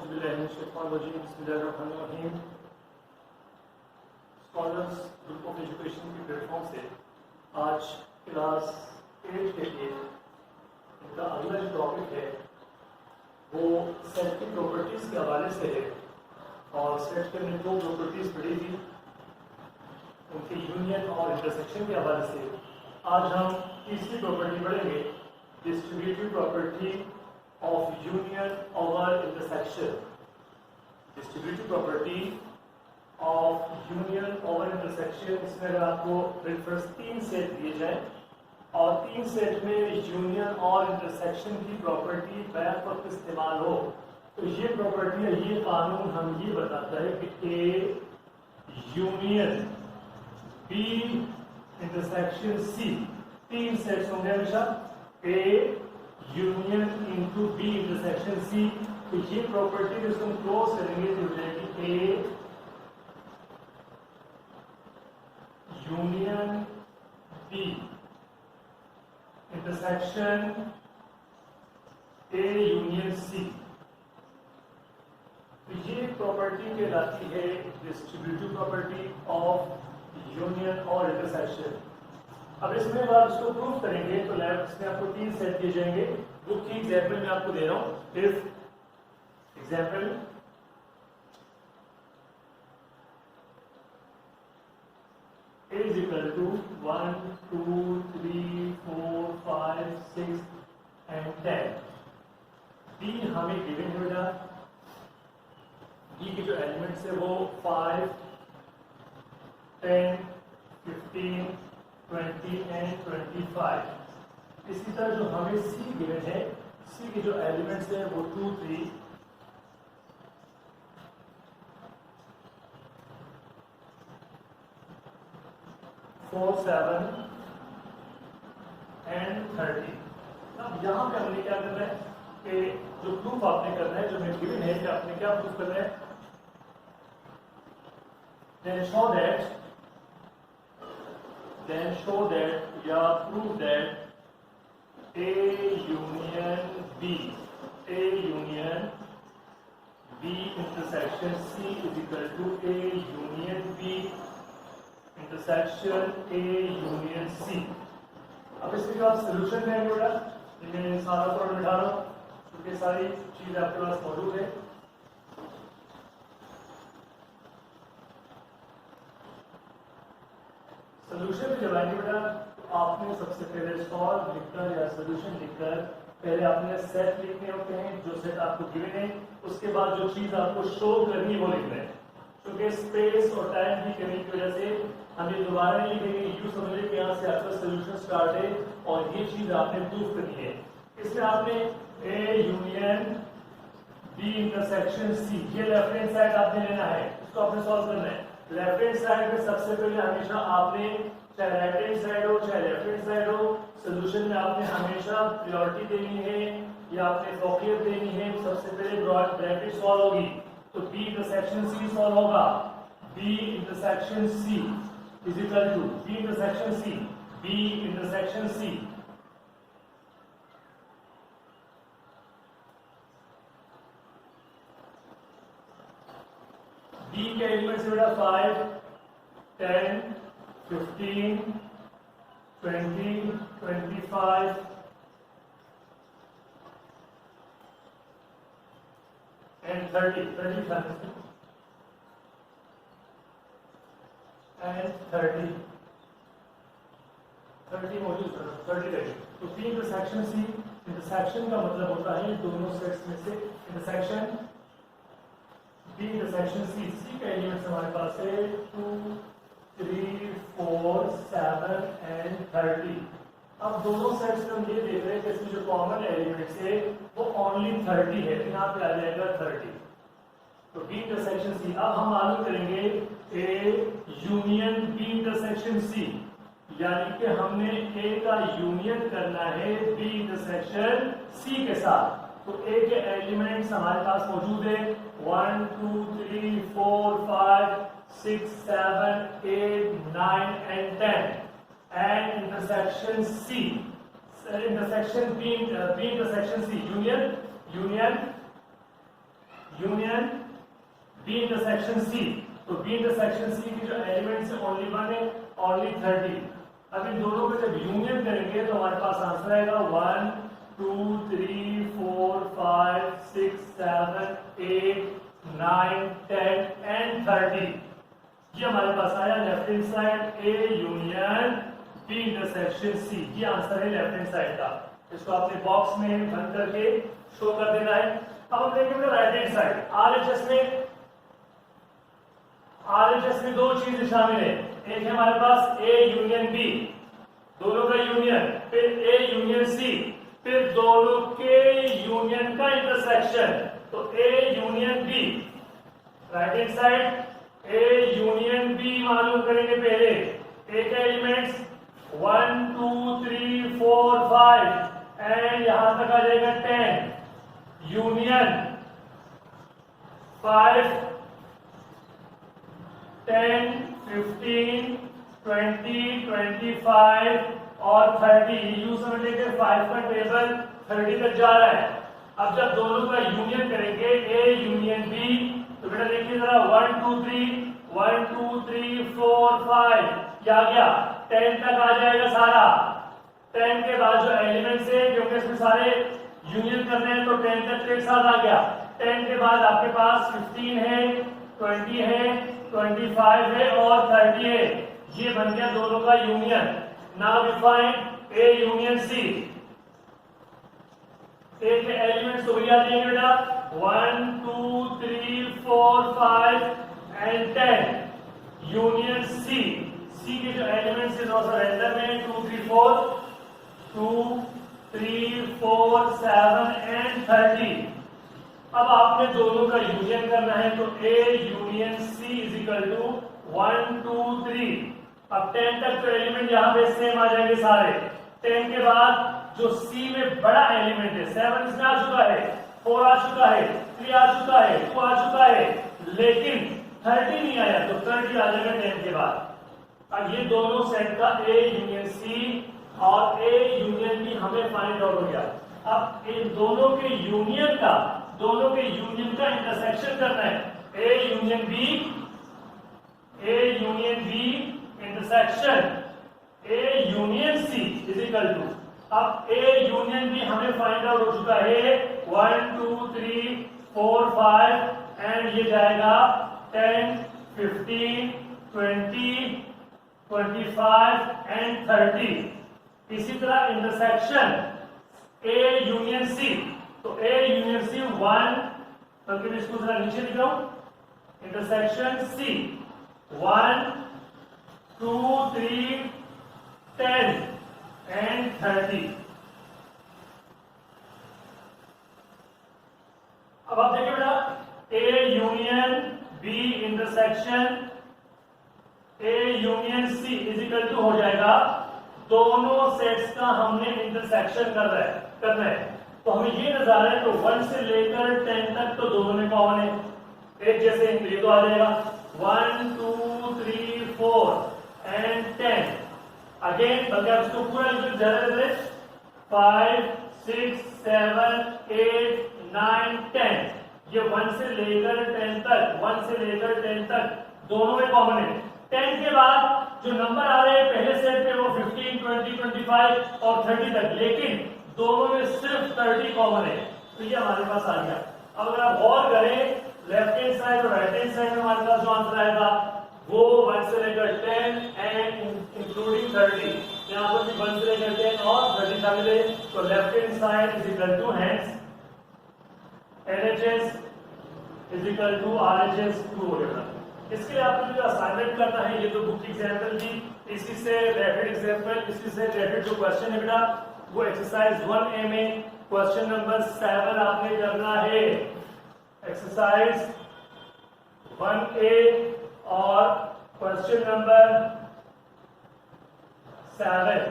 बिस्मिल्लाहिर्रहमानिर्रहीम। Scholars group of education के platform से आज क्लास 8 के लिए इनका अगला जो टॉपिक है वो सेट की प्रॉपर्टीज़ के हवाले से है। और सेट के हमने दो प्रॉपर्टीज़ पढ़ी थी, उनके यूनियन और इंटरसेक्शन के हवाले से। आज हम तीसरी प्रॉपर्टी पढ़ेंगे, distributive property of union over intersection. Distributive property of union over intersection, इसमें अगर आपको रेफरेंस 3 सेट दिए जाए और 3 सेट में यूनियन और इंटरसेक्शन की प्रॉपर्टी बैक वक्त इस्तेमाल हो, तो ये प्रॉपर्टी या ये कानून हम ये बताता है कि A union B intersection C, 3 sets होंगे हमेशा, A union into B intersection C. तो ये प्रॉपर्टी जिसको हम क्लोज करेंगे तो हो जाएगी A union B intersection A union C. तो ये प्रॉपर्टी कहलाती है डिस्ट्रीब्यूटिव प्रॉपर्टी ऑफ यूनियन और इंटरसेक्शन। अब इसमें आप इसको प्रूव करेंगे तो लैब इसमें आपको 3 सेट दिए जाएंगे। बुक की एग्जाम्पल मैं आपको दे रहा हूं। If example A is equal to 1, 2, 3, 4, 5, 6 and 10। B हमें गिवन हो जाए, B के जो एलिमेंट्स है वो 5, 10, 15, 20 and 25। इसी तरह जो हमें C गिवन है, C के जो एलिमेंट्स है वो 2, 3, 4, 7 and 30। अब यहाँ पे हमने क्या करना है कि जो प्रूफ आपने करना है, जो हमें गिवन है, कि आपने क्या प्रूफ करना है, then show that या prove that A union B intersection C is equal to A union B intersection A union C। अब इसके जो आप सोल्यूशन देंगे बेटा, मैं सारा फॉर्म बिठा रहा हूँ क्योंकि सारी चीज आपके पास मौजूद है। सोल्यूशन जब आएंगे बेटा तो आपने सबसे पहले सॉल्व लिखकर या सोल्यूशन लिखकर पहले आपने सेट लिखने होते हैं, जो सेट आपको गिवन है। उसके बाद जो चीज आपको शो करनी है वो लिखना है, क्योंकि स्पेस और टाइम की कमी की वजह से हम ये दोबारा नहीं लिखेंगे। यू समझिए कि यहाँ से आपका सोल्यूशन स्टार्ट है और ये चीज आपने प्रूव करनी है। इसमें आपने A union B intersection C, ये लेफ्ट हैंड साइड आपने लेना है, इसको आपने सॉल्व करना है। लेफ्ट हैंड साइड में सबसे पहले हमेशा आपने, चाहे राइट हैंड साइड हो चाहे लेफ्ट हैंड साइड हो, सोल्यूशन में आपने हमेशा प्रायोरिटी देनी है या आपने फौकियत देनी है। सबसे पहले ब्रैकेट सॉल्व होगी तो बी इंटरसेक्शन सी सॉल्व होगा। B intersection C is equal to B intersection C, B intersection C B के एलिमेंट्स बेटा 5, 10, 15, 20, 25 and 30 मौजूद है, 30। तो बी इंटरसेक्शन सी, इंटरसेक्शन का मतलब होता है दोनों सेट्स में से इंटरसेक्शन। बी इंटरसेक्शन सी, सी का एलिमेंट्स हमारे पास है 2, 3, 4, 7 and 30। अब दोनों सेट्स में हम ये देख रहे हैं कि इसमें जो कॉमन एलिमेंट्स है वो ओनली 30 है, तो यहाँ पे आ जाएगा 30। तो बी इंटरसेक्शन सी। अब हम मालूम करेंगे A union B intersection C, यानी कि हमने ए का यूनियन करना है बी इंटरसेक्शन सी के साथ। तो ए के एलिमेंट्स हमारे पास मौजूद है 1, 2, 3, 4, 5, 6, 7, 8, 9 and 10 and intersection C, intersection B intersection C, union B intersection C, तो बी इंटरसेक्शन सी की जो एलिमेंट्स है ओनली 1 है, ओनली 30। अब इन दोनों को जब यूनियन करेंगे तो हमारे पास आंसर आएगा 1 2 3 4 5 6 7 8 9 10 एंड 30। ये हमारे पास आया left hand side A union B intersection C, ये आंसर है लेफ्ट हैंड साइड का। इसको आपने बॉक्स में बंद करके शो कर देना है। अब हम देखेंगे राइट हैंड साइड। आरएचएस में दो चीजें शामिल है, एक है हमारे पास ए यूनियन बी, दोनों का यूनियन, फिर ए यूनियन सी, फिर दोनों के यूनियन का इंटरसेक्शन, तो A union B. Right hand side A union B मालूम करेंगे पहले। ए के एलिमेंट्स 1 2 3 4 5 एंड यहां तक आ जाएगा 10, यूनियन 5 10 15 20 25 और 30। यू समझ लीजिए 5 का टेबल 30 तक जा रहा है। अब जब दोनों का यूनियन करेंगे ए यूनियन बी, तो बेटा देखिए जरा 1 2 3 1 2 3 4 5 क्या गया 10 तक आ जाएगा सारा। 10 के बाद जो एलिमेंट्स है क्योंकि इसमें सारे यूनियन करने हैं तो 10 तक एक साथ आ गया। 10 के बाद आपके पास 15 है, 20 है, 25 है और 30 है। ये बन गया दोनों का union. Now we find a union C. A के एलिमेंट्स तो भैया देंगे बेटा 1 2 3 4 5 एंड 10, यूनियन सी। सी के जो एलिमेंट्स है रैंडम में 2 3 4 2 3 4 7 एंड 30। अब आपने दोनों का यूनियन करना है तो A union C is equal to 1 2 3। अब 10 तक तो एलिमेंट यहां पे सेम आ जाएंगे सारे। 10 के बाद जो सी में बड़ा एलिमेंट है 7 इसमें आ चुका है, 4 आ चुका है, 3 आ चुका है, 2 आ चुका है, लेकिन 30 नहीं आया तो 30 आ जाएगा 10 के बाद। अब ये दोनों सेट का ए यूनियन सी और ए यूनियन बी हमें फाइंड आउट हो गया। अब इन दोनों के यूनियन का इंटरसेक्शन करना है। A union B intersection A union C is equal to, अब ए यूनियन बी हमें फाइंड आउट हो चुका है 1 2 3 4 5 एंड ये जाएगा 10 15 20 25 एंड 30। इसी तरह इंटरसेक्शन ए यूनियन सी, तो ए यूनियन सी 1, बल्कि मैं इसको जरा नीचे लिख रहा हूं, इंटरसेक्शन सी 1 2 3 10 एंड 30। अब आप देखिए बेटा A union B intersection A union C is equal to हो जाएगा, दोनों सेट्स का हमने इंटरसेक्शन करना है तो हमें ये नजर आ रहा है तो 1 से लेकर 10 तक तो दोनों में कॉमन है, एक जैसे ये तो आ जाएगा 1 2 3 4 एंड 10। अगेन बल्कि आप इसको पूरा लिखिए 5 6 7 8 9 10। ये 1 से लेकर 10 तक दोनों में कॉमन है। 10 के बाद जो नंबर आ रहे हैं पहले सेट पे वो 15 20 25 और 30 तक, लेकिन दोनों में सिर्फ 30 कॉमन है, तो ये हमारे पास आ गया। अब अगर आप गौर करें लेफ्ट हैंड साइड और राइट हैंड साइड में हमारे पास जो आंसर आएगा वो 1 से लेकर 10 एंड इंक्लूडिंग 30। यहाँ पर भी 1 से लेकर 10 और 30 शामिल है, तो left hand side is equal to hands LHS is equal to RHS 2 हो जाएगा। इसके लिए आपको जो असाइनमेंट करना है, ये तो बुक एग्जाम्पल थी, इसी से रिलेटेड एग्जाम्पल, इसी से रिलेटेड जो क्वेश्चन है बेटा वो एक्सरसाइज 1A में क्वेश्चन नंबर 7 आपने करना है। एक्सरसाइज 1A और क्वेश्चन नंबर 7,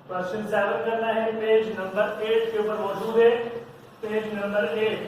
क्वेश्चन 7 करना है, पेज नंबर 8 के ऊपर मौजूद है, पेज नंबर 8।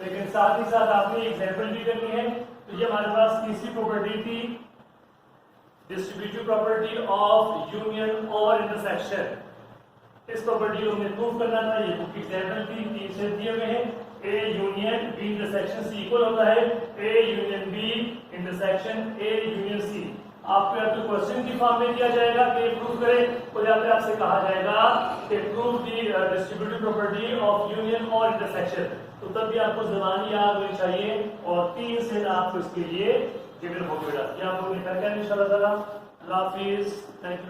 लेकिन साथ ही साथ आपने एग्जाम्पल भी करनी है। तो ये हमारे पास तीसरी प्रॉपर्टी थी, डिस्ट्रीब्यूटिव प्रॉपर्टी ऑफ यूनियन और इंटरसेक्शन। इस प्रॉपर्टी को हमें प्रूव करना था, ये बुक एग्जाम्पल थी, 3 से दिए हुए हैं। A union B intersection C equal होता है A union B intersection A union C. आपको या तो क्वेश्चन की फॉर्म में दिया जाएगा कि प्रूव करें, और या फिर आपसे कहा जाएगा कि prove the distributive property of union और इंटरसेक्शन। तो तब भी आपको ज़बानी याद होनी चाहिए और 3 सेट आपको इसके लिए गिवन हो गया। ये आप लोग निकल गया इंशाल्लाह ताला। अल्लाह हाफिज़, थैंक यू।